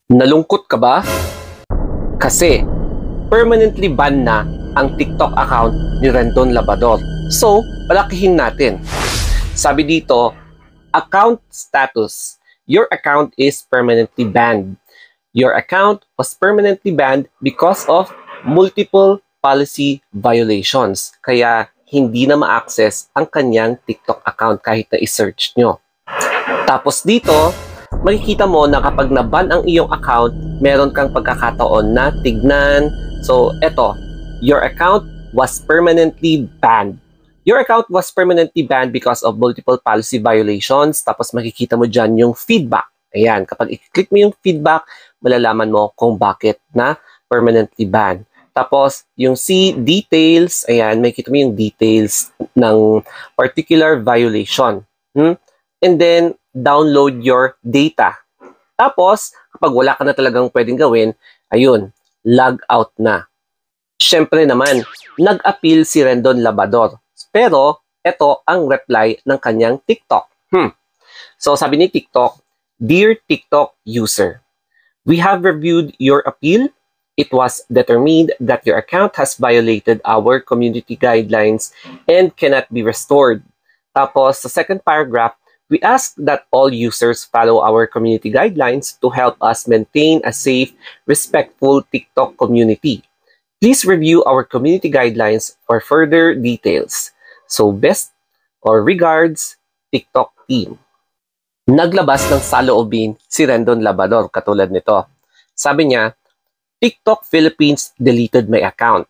Nalungkot ka ba? Kasi permanently ban na ang TikTok account ni Rendon Labrador. So, palakihin natin. Sabi dito, account status. Your account is permanently banned. Your account was permanently banned because of multiple policy violations. Kaya hindi na ma-access ang kanyang TikTok account kahit na i-search nyo. Tapos dito, makikita mo na kapag na-ban ang iyong account, meron kang pagkakataon na tignan. So, eto, your account was permanently banned. Your account was permanently banned because of multiple policy violations. Tapos makikita mo dyan yung feedback. Ayan, kapag i-click mo yung feedback, malalaman mo kung bakit na permanently banned. Tapos, yung see details, ayan, makikita mo yung details ng particular violation. And then, download your data. Tapos, kapag wala ka na talagang pwedeng gawin, ayun, log out na. Siyempre naman, nag-appeal si Rendon Labrador. Pero, ito ang reply ng kanyang TikTok. So, sabi ni TikTok, Dear TikTok user, we have reviewed your appeal. It was determined that your account has violated our community guidelines and cannot be restored. Tapos, sa second paragraph, we ask that all users follow our community guidelines to help us maintain a safe, respectful TikTok community. Please review our community guidelines for further details. So, best or regards, TikTok team. Naglabas ng saloobin si Rendon Labrador katulad nito. Sabi niya, TikTok Philippines deleted my account.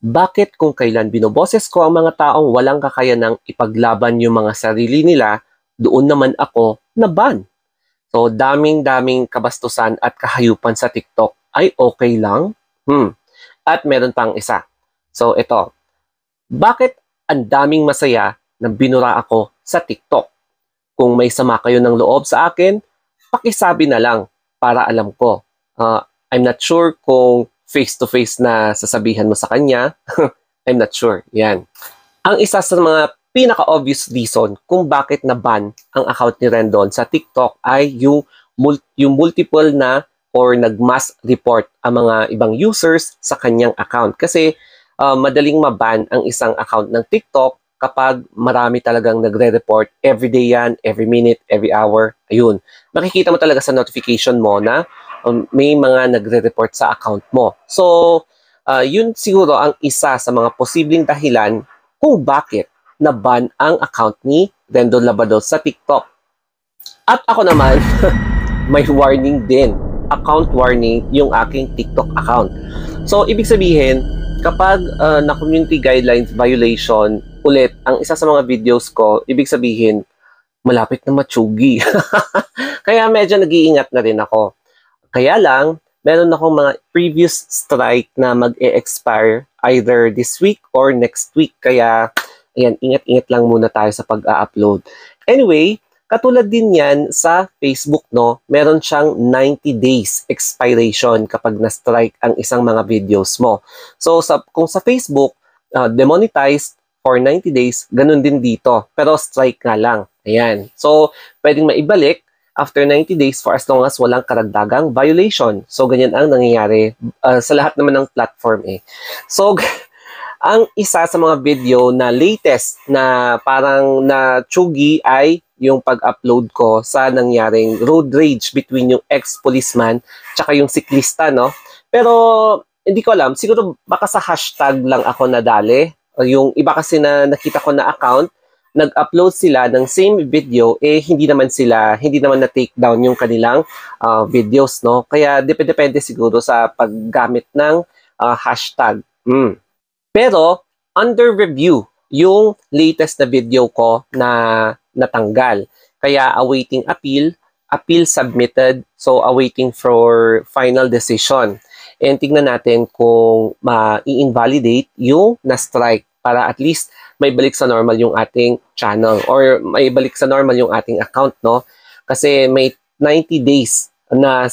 Bakit kung kailan binoboses ko ang mga taong walang kakayanang ipaglaban yung mga sarili nila, doon naman ako na-ban? So, daming-daming kabastusan at kahayupan sa TikTok ay okay lang? At meron pang isa. So, ito. Bakit ang daming masaya na binura ako sa TikTok? Kung may sama kayo ng loob sa akin, pakisabi na lang para alam ko. I'm not sure kung face-to-face na sasabihan mo sa kanya. I'm not sure. Yan. Ang isa sa mga pinaka-obvious reason kung bakit na-ban ang account ni Rendon sa TikTok ay yung multiple na or nag-mass report ang mga ibang users sa kanyang account. Kasi madaling maban ang isang account ng TikTok kapag marami talagang nagre-report every day yan, every minute, every hour. Ayun. Makikita mo talaga sa notification mo na may mga nagre-report sa account mo. So, yun siguro ang isa sa mga posibleng dahilan kung bakit na-ban ang account ni Rendon Labrador sa TikTok. At ako naman, may warning din. Account warning yung aking TikTok account. So, ibig sabihin, kapag na-community guidelines violation ulit ang isa sa mga videos ko, ibig sabihin, malapit na matsugi. Kaya medyo nag-iingat na rin ako. Kaya lang, meron akong mga previous strike na mag-e-expire either this week or next week. Kaya, ayan, ingat-ingat lang muna tayo sa pag-upload. Anyway, katulad din yan sa Facebook, no? Meron siyang 90 days expiration kapag na-strike ang isang mga videos mo. So, kung sa Facebook, demonetized for 90 days, ganun din dito. Pero strike nga lang. Ayan. So, pwedeng maibalik after 90 days for as long as walang karagdagang violation. So, ganyan ang nangyayari sa lahat naman ng platform eh. So, ang isa sa mga video na latest na parang na-tsugi ay yung pag-upload ko sa nangyaring road rage between yung ex-policeman tsaka yung siklista, no? Pero, hindi ko alam. Siguro baka sa hashtag lang ako nadali. Yung iba kasi na nakita ko na account, nag-upload sila ng same video, hindi naman na-take down yung kanilang videos, no? Kaya depende siguro sa paggamit ng hashtag. Pero, under review yung latest na video ko na natanggal. Kaya awaiting appeal submitted, so awaiting for final decision. And tignan natin kung ma-invalidate yung na-strike para at least may balik sa normal yung ating channel or may balik sa normal yung ating account, no? Kasi may 90 days na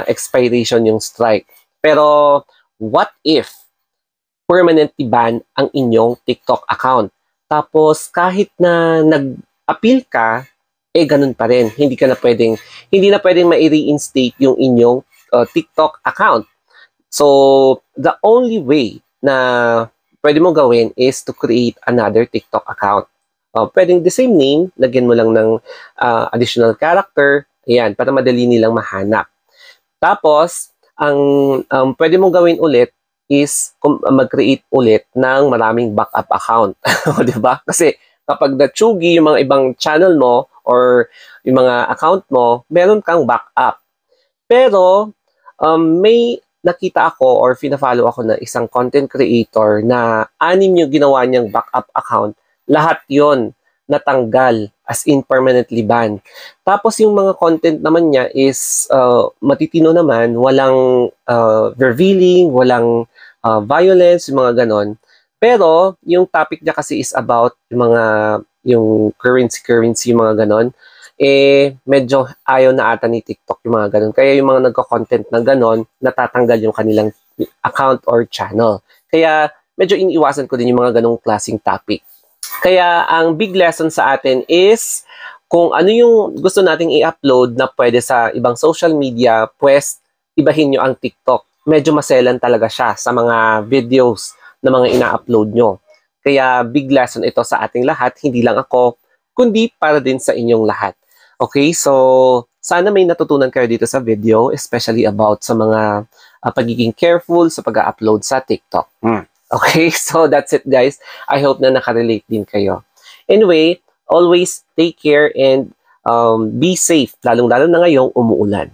expiration yung strike. Pero what if permanently ban ang inyong TikTok account? Tapos kahit na nag-appeal ka, ganun pa rin. Hindi na pwedeng mai-reinstate yung inyong TikTok account. So, the only way na pwede mo gawin is to create another TikTok account. Pwedeng the same name, lagyan mo lang ng additional character, ayan, para madali nilang mahanap. Tapos, ang pwede mong gawin ulit is mag-create ulit ng maraming backup account. Di ba? Kasi kapag na-chugi yung mga ibang channel mo or yung mga account mo, meron kang backup. Pero, may nakita ako or fina-follow ako na isang content creator na 6 yung ginawa niyang backup account. Lahat yon natanggal, as in permanently banned. Tapos yung mga content naman niya is matitino naman, walang revealing, walang violence, yung mga ganon. Pero yung topic niya kasi is about yung currency, mga ganon. Medyo ayaw na ata ni TikTok yung mga ganon. Kaya yung mga nagko-content na ganon, natatanggal yung kanilang account or channel. Kaya medyo iniiwasan ko din yung mga ganong klaseng topic. Kaya ang big lesson sa atin is kung ano yung gusto nating i-upload na pwede sa ibang social media, pues ibahin nyo ang TikTok. Medyo maselan talaga siya sa mga videos na mga ina-upload nyo. Kaya big lesson ito sa ating lahat, hindi lang ako, kundi para din sa inyong lahat. Okay, so sana may natutunan kayo dito sa video, especially about sa mga pagiging careful sa pag-upload sa TikTok. Okay, so that's it guys. I hope na nakarelate din kayo. Anyway, always take care and be safe, lalong-lalo na ngayong umuulan.